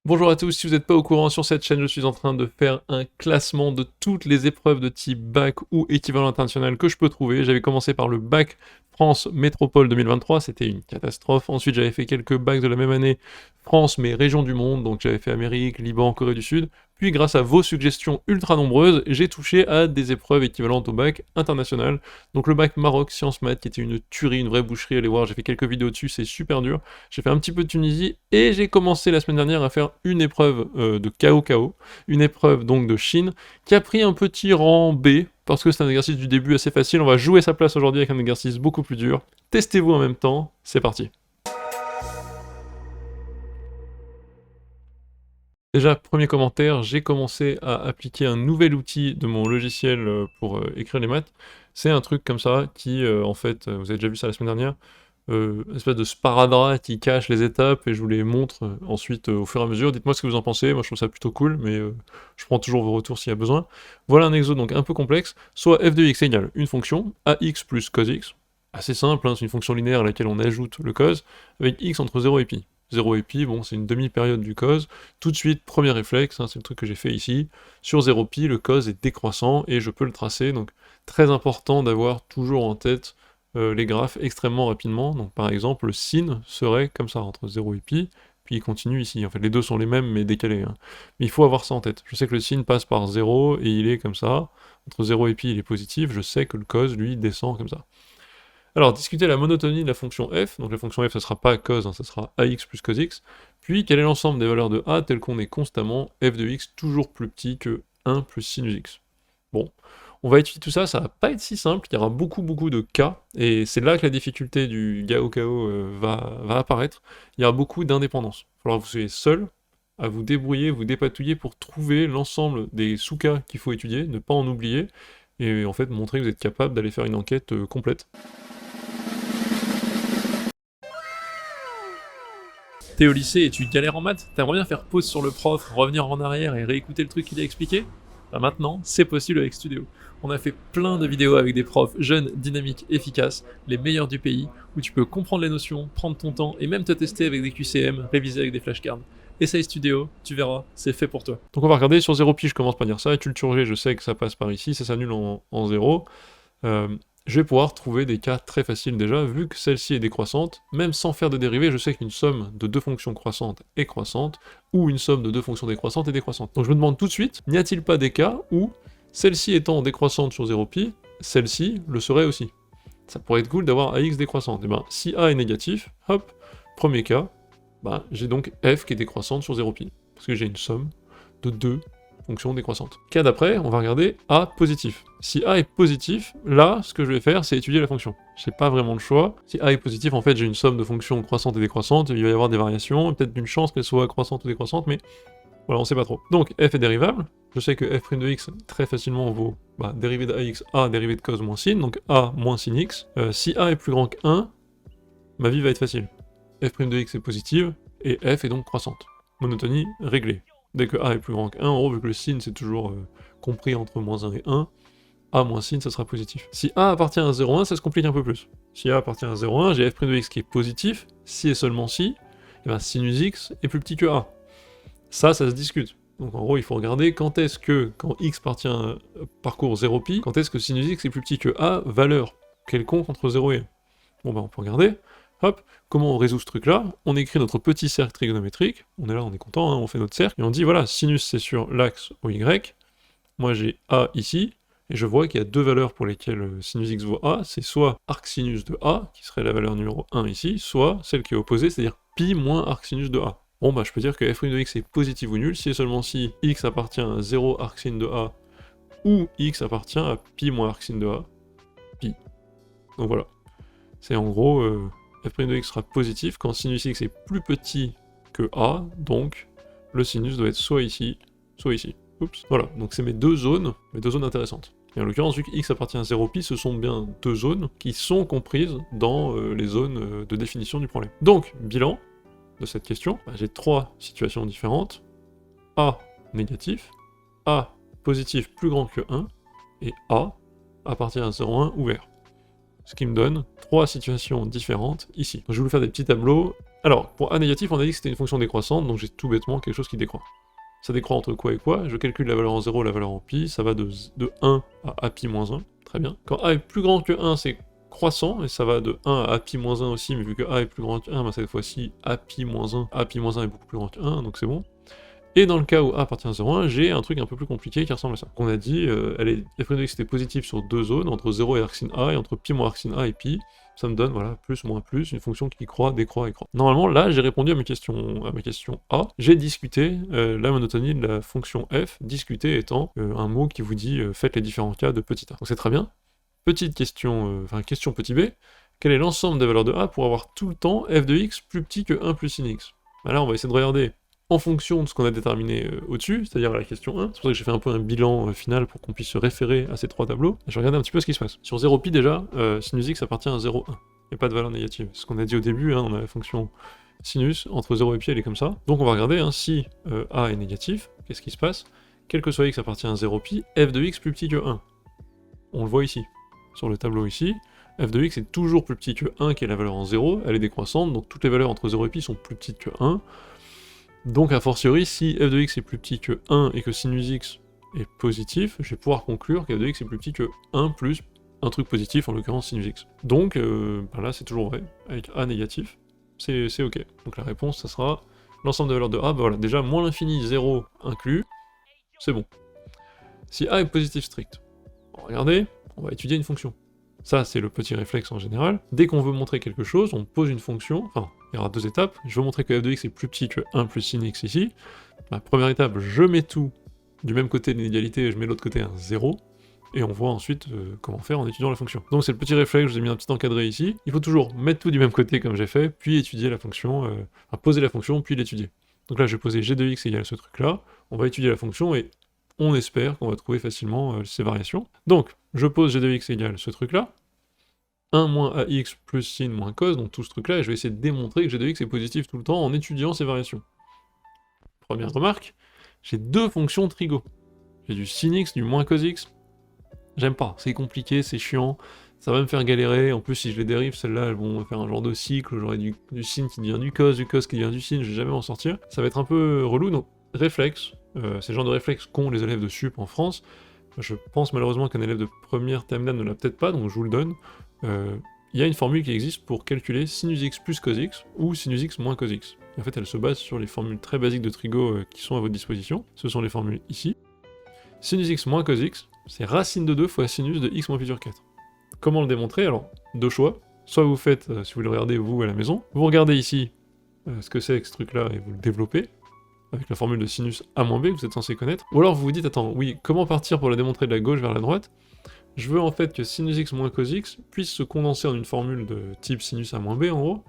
Bonjour à tous, si vous n'êtes pas au courant, sur cette chaîne, je suis en train de faire un classement de toutes les épreuves de type bac ou équivalent international que je peux trouver. J'avais commencé par le bac France Métropole 2023, c'était une catastrophe. Ensuite, j'avais fait quelques bacs de la même année, France mais régions du monde, donc j'avais fait Amérique, Liban, Corée du Sud. Puis grâce à vos suggestions ultra nombreuses, j'ai touché à des épreuves équivalentes au bac international. Donc le bac Maroc, sciences maths, qui était une tuerie, une vraie boucherie, allez voir, j'ai fait quelques vidéos dessus, c'est super dur. J'ai fait un petit peu de Tunisie, et j'ai commencé la semaine dernière à faire une épreuve de KO, une épreuve donc de Chine, qui a pris un petit rang B, parce que c'est un exercice du début assez facile, on va jouer sa place aujourd'hui avec un exercice beaucoup plus dur. Testez-vous en même temps, c'est parti. Déjà, premier commentaire, j'ai commencé à appliquer un nouvel outil de mon logiciel pour écrire les maths. C'est un truc comme ça qui, en fait, vous avez déjà vu ça la semaine dernière, une espèce de sparadrap qui cache les étapes et je vous les montre ensuite au fur et à mesure. Dites-moi ce que vous en pensez, moi je trouve ça plutôt cool, mais je prends toujours vos retours s'il y a besoin. Voilà un exo donc un peu complexe, soit f de x égale une fonction, ax plus cos x, assez simple, hein, c'est une fonction linéaire à laquelle on ajoute le cos, avec x entre 0 et pi. 0 et pi, bon c'est une demi-période du cos, tout de suite, premier réflexe, hein, c'est le truc que j'ai fait ici, sur 0 pi, le cos est décroissant et je peux le tracer, donc très important d'avoir toujours en tête les graphes extrêmement rapidement. Donc par exemple, le sin serait comme ça, entre 0 et pi, puis il continue ici. En fait, les deux sont les mêmes, mais décalés. Hein. Mais il faut avoir ça en tête. Je sais que le sin passe par 0, et il est comme ça. Entre 0 et pi, il est positif. Je sais que le cos, lui, descend comme ça. Alors, discuter la monotonie de la fonction f. Donc la fonction f, ça sera pas cos, hein, ça sera ax plus cos x. Puis, quel est l'ensemble des valeurs de a, tel qu'on est constamment f de x toujours plus petit que 1 plus sinus x. Bon, on va étudier tout ça, ça va pas être si simple, il y aura beaucoup de cas, et c'est là que la difficulté du Gao-Kao va apparaître. Il y aura beaucoup d'indépendance. Il faudra que vous soyez seul à vous débrouiller, vous dépatouiller pour trouver l'ensemble des sous-cas qu'il faut étudier, ne pas en oublier, et en fait montrer que vous êtes capable d'aller faire une enquête complète. T'es au lycée et tu galères en maths, t'aimerais bien faire pause sur le prof, revenir en arrière et réécouter le truc qu'il a expliqué? Bah maintenant, c'est possible avec Studéo. On a fait plein de vidéos avec des profs jeunes, dynamiques, efficaces, les meilleurs du pays, où tu peux comprendre les notions, prendre ton temps et même te tester avec des QCM, réviser avec des flashcards. Essaye Studéo, tu verras, c'est fait pour toi. Donc on va regarder sur 0 pi, je commence par dire ça, et culture G, je sais que ça passe par ici, ça s'annule en 0. Je vais pouvoir trouver des cas très faciles déjà, vu que celle-ci est décroissante, même sans faire de dérivée, je sais qu'une somme de deux fonctions croissantes est croissante, ou une somme de deux fonctions décroissantes est décroissante. Donc je me demande tout de suite, n'y a-t-il pas des cas où, celle-ci étant décroissante sur 0π, celle-ci le serait aussi? Ça pourrait être cool d'avoir ax décroissante. Et ben, si a est négatif, hop, premier cas, bah, j'ai donc f qui est décroissante sur 0π, parce que j'ai une somme de deux fonction décroissante. Cas d'après, on va regarder A positif. Si A est positif, là, ce que je vais faire, c'est étudier la fonction. J'ai pas vraiment le choix. Si A est positif, en fait, j'ai une somme de fonctions croissantes et décroissantes, il va y avoir des variations, peut-être d'une chance qu'elles soient croissantes ou décroissantes, mais voilà, on sait pas trop. Donc, f est dérivable, je sais que f' de x très facilement vaut dérivée de ax, a dérivée de cos moins sin, donc a moins sin x. Si a est plus grand que 1, ma vie va être facile. f' de x est positive, et f est donc croissante. Monotonie réglée. Dès que a est plus grand que 1, en gros, vu que le sin c'est toujours compris entre moins 1 et 1, a moins sin ça sera positif. Si a appartient à 0,1, ça se complique un peu plus. Si a appartient à 0,1, j'ai f' de x qui est positif, si et seulement si, et ben sinus x est plus petit que a. Ça se discute. Donc en gros, il faut regarder quand est-ce que, quand x parcourt 0π, quand est-ce que sinus x est plus petit que a, valeur quelconque entre 0 et 1. Bon ben on peut regarder. Hop, comment on résout ce truc-là? On écrit notre petit cercle trigonométrique, on est là, on est content, hein, on fait notre cercle, et on dit voilà, sinus c'est sur l'axe OY, moi j'ai A ici, et je vois qu'il y a deux valeurs pour lesquelles sinus x vaut A, c'est soit arcsinus de A, qui serait la valeur numéro 1 ici, soit celle qui est opposée, c'est-à-dire pi moins arcsinus de A. Bon bah je peux dire que f' de x est positif ou nul, si et seulement si x appartient à 0 arcsin de A, ou x appartient à pi moins arcsin de A, pi. Donc voilà. C'est en gros... f' de x sera positif quand sinus x est plus petit que a, donc le sinus doit être soit ici, soit ici. Oups. Voilà, donc c'est mes deux zones intéressantes. Et en l'occurrence, vu que x appartient à 0π, ce sont bien deux zones qui sont comprises dans les zones de définition du problème. Donc, bilan de cette question, j'ai trois situations différentes. A négatif, A positif plus grand que 1, et A appartient à 0,1 ouvert. Ce qui me donne trois situations différentes ici. Donc, je vais vous faire des petits tableaux. Alors, pour a négatif, on a dit que c'était une fonction décroissante, donc j'ai tout bêtement quelque chose qui décroît. Ça décroît entre quoi et quoi? Je calcule la valeur en 0, la valeur en pi, ça va de 1 à a pi moins 1, très bien. Quand a est plus grand que 1, c'est croissant, et ça va de 1 à a pi moins 1 aussi, mais vu que a est plus grand que 1, bah cette fois-ci, a pi moins 1 est beaucoup plus grand que 1, donc c'est bon. Et dans le cas où a appartient à 0,1, j'ai un truc un peu plus compliqué qui ressemble à ça. On a dit, f' de x était positif sur deux zones, entre 0 et arcsin a, et entre pi moins arcsin a et pi, ça me donne, voilà, plus, moins, plus, une fonction qui croît, décroît et croît. Normalement, là, j'ai répondu à ma question A. J'ai discuté la monotonie de la fonction f, discuter étant un mot qui vous dit faites les différents cas de petit a. Donc c'est très bien. Petite question, question petit b, quel est l'ensemble des valeurs de a pour avoir tout le temps f de x plus petit que 1 plus sin x? Là, on va essayer de regarder en fonction de ce qu'on a déterminé au-dessus, c'est-à-dire à la question 1. C'est pour ça que j'ai fait un peu un bilan final pour qu'on puisse se référer à ces trois tableaux. Je vais regarder un petit peu ce qui se passe. Sur 0pi déjà, sinus x appartient à 0,1. Il n'y a pas de valeur négative. C'est ce qu'on a dit au début, on a la fonction sinus, entre 0 et pi elle est comme ça. Donc on va regarder, si a est négatif, qu'est-ce qui se passe? Quel que soit x appartient à 0pi, f de x plus petit que 1. On le voit ici, sur le tableau ici. F de x est toujours plus petit que 1 qui est la valeur en 0, elle est décroissante, donc toutes les valeurs entre 0 et pi sont plus petites que 1. Donc a fortiori, si f de x est plus petit que 1 et que sinus x est positif, je vais pouvoir conclure que f de x est plus petit que 1 plus un truc positif, en l'occurrence sinus x. Donc là c'est toujours vrai, avec a négatif, c'est ok. Donc la réponse ça sera l'ensemble des valeurs de a, voilà, déjà moins l'infini 0 inclus, c'est bon. Si a est positif strict, regardez, on va étudier une fonction. Ça, c'est le petit réflexe en général. Dès qu'on veut montrer quelque chose, on pose une fonction, enfin, il y aura deux étapes. Je veux montrer que f de x est plus petit que 1 plus sin x ici. Ma première étape, je mets tout du même côté de l'inégalité, et je mets l'autre côté un 0, et on voit ensuite comment faire en étudiant la fonction. Donc c'est le petit réflexe, je vous ai mis un petit encadré ici. Il faut toujours mettre tout du même côté comme j'ai fait, puis étudier la fonction, poser la fonction, puis l'étudier. Donc là, je vais poser g de x égale ce truc-là, on va étudier la fonction, et on espère qu'on va trouver facilement ces variations. Donc, je pose g de x égale ce truc-là, 1 moins ax plus sin moins cos, donc tout ce truc-là, et je vais essayer de démontrer que g de x est positif tout le temps en étudiant ces variations. Première remarque, j'ai deux fonctions trigo. J'ai du sin x, du moins cos x. J'aime pas, c'est compliqué, c'est chiant, ça va me faire galérer. En plus, si je les dérive, celles-là, elles vont faire un genre de cycle, où j'aurai du sin qui devient du cos qui devient du sin, je vais jamais m'en sortir. Ça va être un peu relou, donc réflexe. C'est le genre de réflexe qu'ont les élèves de sup en France. Je pense malheureusement qu'un élève de première terminale ne l'a peut-être pas, donc je vous le donne. Il y a une formule qui existe pour calculer sinus x plus cos x ou sinus x moins cos x. Et en fait, elle se base sur les formules très basiques de trigo qui sont à votre disposition. Ce sont les formules ici. Sinus x moins cos x, c'est racine de 2 fois sinus de x moins pi sur 4. Comment le démontrer? Alors, deux choix. Soit vous faites, si vous le regardez vous à la maison, vous regardez ici ce que c'est que ce truc-là et vous le développez, avec la formule de sinus a moins b que vous êtes censé connaître. Ou alors vous vous dites, attends, oui, comment partir pour la démontrer de la gauche vers la droite? Je veux en fait que sinus x moins cos x puisse se condenser en une formule de type sinus a moins b en gros.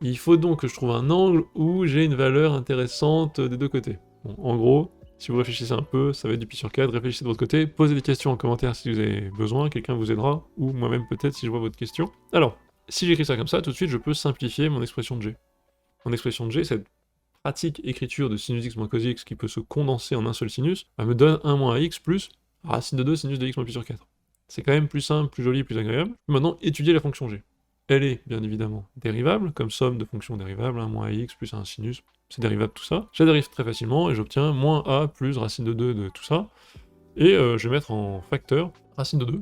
Il faut donc que je trouve un angle où j'ai une valeur intéressante des deux côtés. Bon, en gros, si vous réfléchissez un peu, ça va être du pi sur 4, réfléchissez de votre côté, posez des questions en commentaire si vous avez besoin, quelqu'un vous aidera, ou moi-même peut-être si je vois votre question. Alors, si j'écris ça comme ça, tout de suite je peux simplifier mon expression de g. Mon expression de g, cette pratique écriture de sinus x moins cos x qui peut se condenser en un seul sinus, me donne 1 moins ax plus racine de 2 sinus de x moins pi sur 4. C'est quand même plus simple, plus joli, plus agréable. Maintenant, étudier la fonction g. Elle est, bien évidemment, dérivable, comme somme de fonctions dérivables, 1 moins ax plus un sinus, c'est dérivable tout ça. Je la dérive très facilement, et j'obtiens moins a plus racine de 2 de tout ça. Et je vais mettre en facteur racine de 2.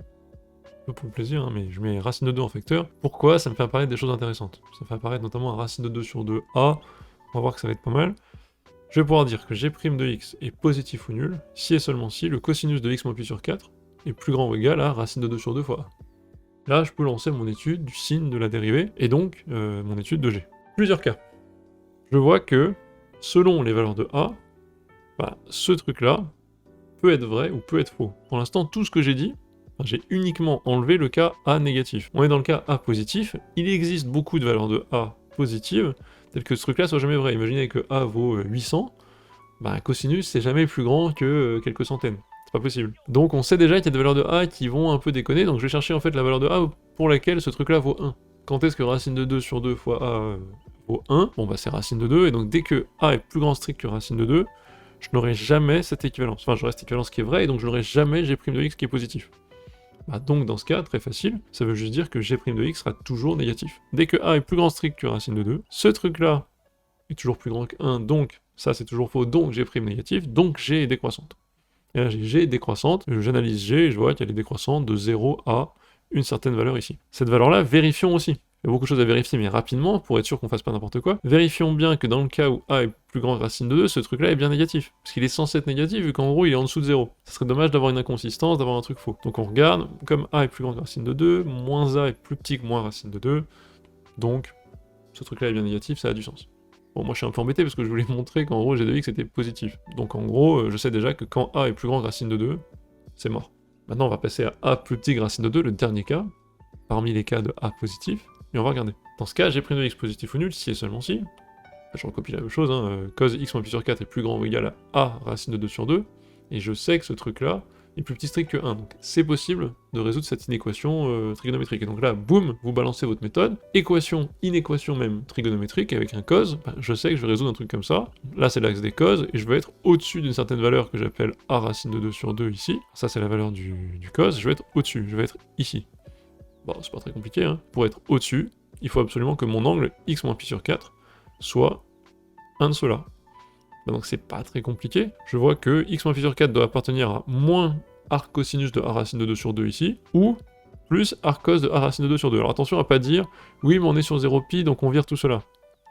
Pas pour le plaisir, mais je mets racine de 2 en facteur. Pourquoi? Ça me fait apparaître des choses intéressantes. Ça me fait apparaître notamment un racine de 2 sur 2a. On va voir que ça va être pas mal. Je vais pouvoir dire que g' de x est positif ou nul, si et seulement si le cosinus de x moins pi sur 4 est plus grand ou égal à racine de 2 sur 2 fois a. Là, je peux lancer mon étude du signe de la dérivée, et donc mon étude de g. Plusieurs cas. Je vois que, selon les valeurs de a, ce truc-là peut être vrai ou peut être faux. Pour l'instant, tout ce que j'ai dit, j'ai uniquement enlevé le cas a négatif. On est dans le cas a positif, il existe beaucoup de valeurs de a positives, telles que ce truc-là soit jamais vrai. Imaginez que a vaut 800, cosinus c'est jamais plus grand que quelques centaines. C'est pas possible. Donc on sait déjà qu'il y a des valeurs de a qui vont un peu déconner, donc je vais chercher en fait la valeur de a pour laquelle ce truc-là vaut 1. Quand est-ce que racine de 2 sur 2 fois a vaut 1? Bon c'est racine de 2, et donc dès que a est plus grand strict que racine de 2, je n'aurai jamais cette équivalence. Enfin j'aurai cette équivalence qui est vraie, et donc je n'aurai jamais g' de x qui est positif. Bah donc dans ce cas, très facile, ça veut juste dire que g' de x sera toujours négatif. Dès que a est plus grand strict que racine de 2, ce truc-là est toujours plus grand que 1, donc ça c'est toujours faux, donc g' négatif, donc g est décroissante. Et là j'ai g décroissante, j'analyse g et je vois qu'elle est décroissante de 0 à une certaine valeur ici. Cette valeur-là, vérifions aussi. Il y a beaucoup de choses à vérifier, mais rapidement, pour être sûr qu'on fasse pas n'importe quoi, vérifions bien que dans le cas où a est plus grand que racine de 2, ce truc-là est bien négatif. Parce qu'il est censé être négatif, vu qu'en gros, il est en dessous de 0. Ça serait dommage d'avoir une inconsistance, d'avoir un truc faux. Donc on regarde, comme a est plus grand que racine de 2, moins a est plus petit que moins racine de 2, donc ce truc-là est bien négatif, ça a du sens. Bon, moi je suis un peu embêté parce que je voulais montrer qu'en gros, g de x était positif. Donc en gros, je sais déjà que quand a est plus grand que racine de 2, c'est mort. Maintenant, on va passer à a plus petit que racine de 2, le dernier cas, parmi les cas de a positif, et on va regarder. Dans ce cas, g' de x positif ou nul, si et seulement si, je recopie la même chose, cos x moins pi sur 4 est plus grand ou égal à a racine de 2 sur 2, et je sais que ce truc-là est plus petit strict que 1, donc c'est possible de résoudre cette inéquation trigonométrique. Et donc là, boum, vous balancez votre méthode, équation, inéquation même trigonométrique, avec un cos, je sais que je vais résoudre un truc comme ça, là c'est l'axe des cos, et je vais être au-dessus d'une certaine valeur que j'appelle a racine de 2 sur 2 ici, ça c'est la valeur du cos, je vais être au-dessus, je vais être ici. Bon, c'est pas très compliqué, hein. Pour être au-dessus, il faut absolument que mon angle x moins pi sur 4 soit un de ceux-là. Bah donc c'est pas très compliqué. Je vois que x moins pi sur 4 doit appartenir à moins arc cosinus de a racine de 2 sur 2 ici, ou plus arc cos de a racine de 2 sur 2. Alors attention à pas dire, oui mais on est sur 0 pi donc on vire tout cela.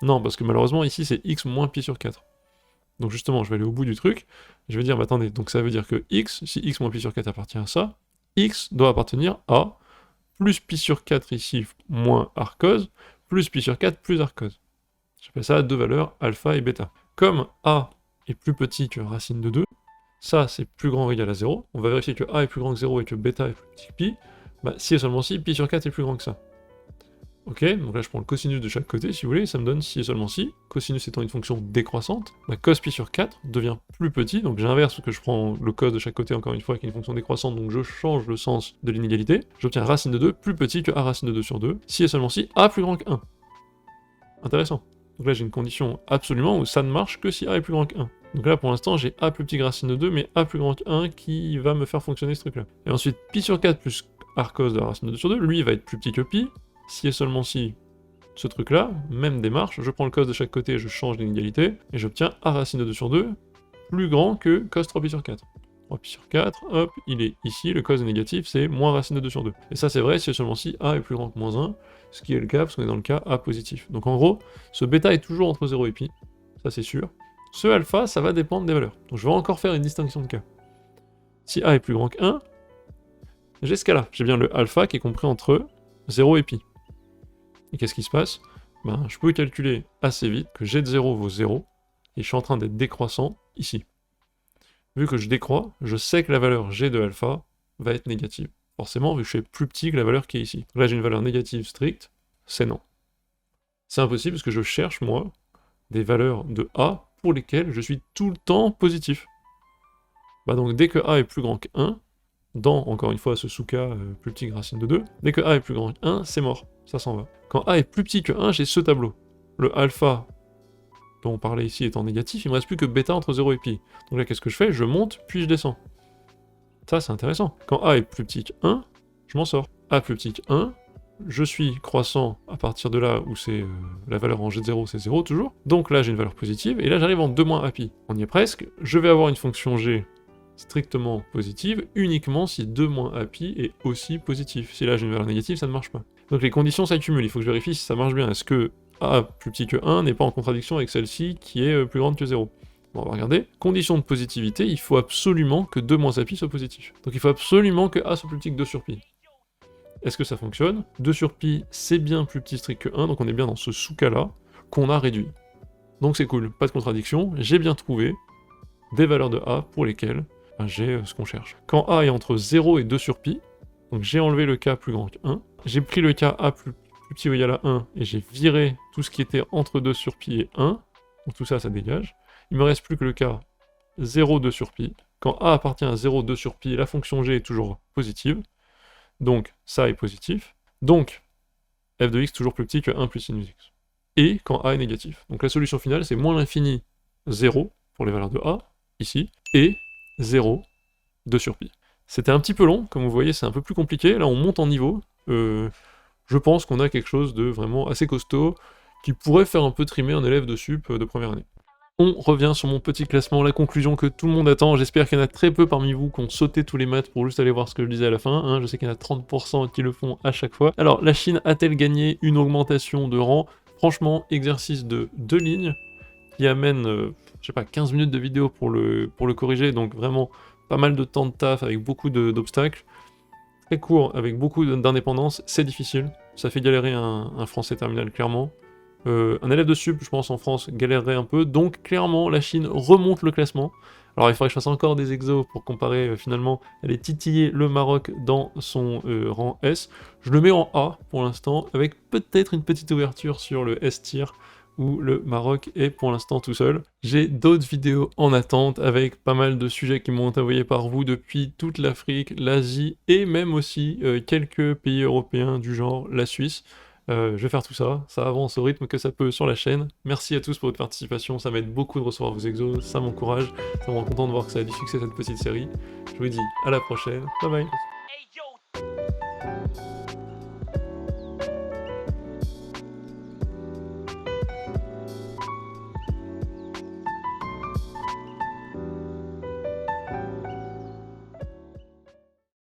Non, parce que malheureusement ici c'est x moins pi sur 4. Donc justement, je vais aller au bout du truc, je vais dire, bah attendez, donc ça veut dire que x, si x moins pi sur 4 appartient à ça, x doit appartenir à plus pi sur 4 ici, moins arcos, plus pi sur 4 plus arcos. J'appelle ça deux valeurs alpha et bêta. Comme a est plus petit que racine de 2, ça c'est plus grand ou égal à 0, on va vérifier que a est plus grand que 0 et que bêta est plus petit que pi, bah si et seulement si, pi sur 4 est plus grand que ça. Ok, donc là je prends le cosinus de chaque côté si vous voulez, ça me donne si et seulement si, cosinus étant une fonction décroissante, bah cos pi sur 4 devient plus petit, donc j'inverse parce que je prends le cos de chaque côté encore une fois qui est une fonction décroissante, donc je change le sens de l'inégalité, j'obtiens racine de 2 plus petit que a racine de 2 sur 2, si et seulement si a plus grand que 1. Intéressant. Donc là j'ai une condition absolument où ça ne marche que si a est plus grand que 1. Donc là pour l'instant j'ai a plus petit que racine de 2, mais a plus grand que 1 qui va me faire fonctionner ce truc là. Et ensuite pi sur 4 plus arcos de la racine de 2 sur 2, lui il va être plus petit que pi, si et seulement si ce truc-là, même démarche, je prends le cos de chaque côté, je change l'inégalité, et j'obtiens a racine de 2 sur 2 plus grand que cos 3pi sur 4. 3pi sur 4, hop, il est ici, le cos est négatif, c'est moins racine de 2 sur 2. Et ça c'est vrai si et seulement si a est plus grand que moins 1, ce qui est le cas parce qu'on est dans le cas a positif. Donc en gros, ce bêta est toujours entre 0 et pi, ça c'est sûr. Ce alpha, ça va dépendre des valeurs. Donc je vais encore faire une distinction de cas. Si a est plus grand que 1, j'ai ce cas-là, j'ai bien le alpha qui est compris entre 0 et pi. Et qu'est-ce qui se passe? Ben, je peux calculer assez vite que g de 0 vaut 0, et je suis en train d'être décroissant ici. Vu que je décroît, je sais que la valeur g de alpha va être négative. Forcément, vu que je suis plus petit que la valeur qui est ici. Donc là, j'ai une valeur négative stricte, c'est non. C'est impossible parce que je cherche, moi, des valeurs de a pour lesquelles je suis tout le temps positif. Bah donc, dès que a est plus grand que 1, dans, encore une fois, ce sous-cas plus petit que racine de 2, dès que a est plus grand que 1, c'est mort, ça s'en va. Quand a est plus petit que 1, j'ai ce tableau. Le alpha, dont on parlait ici, étant négatif, il me reste plus que bêta entre 0 et pi. Donc là, qu'est-ce que je fais? Je monte, puis je descends. Ça, c'est intéressant. Quand a est plus petit que 1, je m'en sors. a plus petit que 1, je suis croissant à partir de là où c'est la valeur en g de 0, c'est 0 toujours. Donc là, j'ai une valeur positive, et là, j'arrive en 2 moins a pi. On y est presque. Je vais avoir une fonction g strictement positive, uniquement si 2 moins a pi est aussi positif. Si là j'ai une valeur négative, ça ne marche pas. Donc les conditions s'accumulent, il faut que je vérifie si ça marche bien. Est-ce que a plus petit que 1 n'est pas en contradiction avec celle-ci qui est plus grande que 0? Bon, on va regarder. Condition de positivité, il faut absolument que 2 moins a pi soit positif. Donc il faut absolument que a soit plus petit que 2 sur pi. Est-ce que ça fonctionne? 2 sur pi, c'est bien plus petit strict que 1, donc on est bien dans ce sous-cas-là qu'on a réduit. Donc c'est cool, pas de contradiction, j'ai bien trouvé des valeurs de a pour lesquelles j'ai ce qu'on cherche. Quand a est entre 0 et 2 sur pi, donc j'ai enlevé le cas plus grand que 1, j'ai pris le cas a plus petit ou égal à 1, et j'ai viré tout ce qui était entre 2 sur pi et 1, donc tout ça, ça dégage. Il me reste plus que le cas 0, 2 sur pi. Quand a appartient à 0, 2 sur pi, la fonction g est toujours positive, donc ça est positif. Donc, f de x toujours plus petit que 1 plus sinus x. Et quand a est négatif. Donc la solution finale, c'est moins l'infini 0 pour les valeurs de a, ici, et 0, 2 sur pi. C'était un petit peu long, comme vous voyez, c'est un peu plus compliqué. Là, on monte en niveau. Je pense qu'on a quelque chose de vraiment assez costaud, qui pourrait faire un peu trimer un élève de sup de première année. On revient sur mon petit classement, la conclusion que tout le monde attend. J'espère qu'il y en a très peu parmi vous qui ont sauté tous les maths pour juste aller voir ce que je disais à la fin. Hein. Je sais qu'il y en a 30% qui le font à chaque fois. Alors, la Chine a-t-elle gagné une augmentation de rang? Franchement, exercice de 2 lignes, qui amène, je sais pas, 15 minutes de vidéo pour le corriger, donc vraiment pas mal de temps de taf avec beaucoup d'obstacles. Très court, avec beaucoup d'indépendance, c'est difficile. Ça fait galérer un français terminal, clairement. Un élève de sup, je pense, en France, galérerait un peu. Donc, clairement, la Chine remonte le classement. Alors, il faudrait que je fasse encore des exos pour comparer, finalement, aller titiller le Maroc dans son rang S. Je le mets en A, pour l'instant, avec peut-être une petite ouverture sur le S-tier, où le Maroc est pour l'instant tout seul. J'ai d'autres vidéos en attente, avec pas mal de sujets qui m'ont été envoyés par vous depuis toute l'Afrique, l'Asie, et même aussi quelques pays européens du genre la Suisse. Je vais faire tout ça, ça avance au rythme que ça peut sur la chaîne. Merci à tous pour votre participation, ça m'aide beaucoup de recevoir vos exos, ça m'encourage, ça me rend content de voir que ça a du succès cette petite série. Je vous dis à la prochaine, bye bye.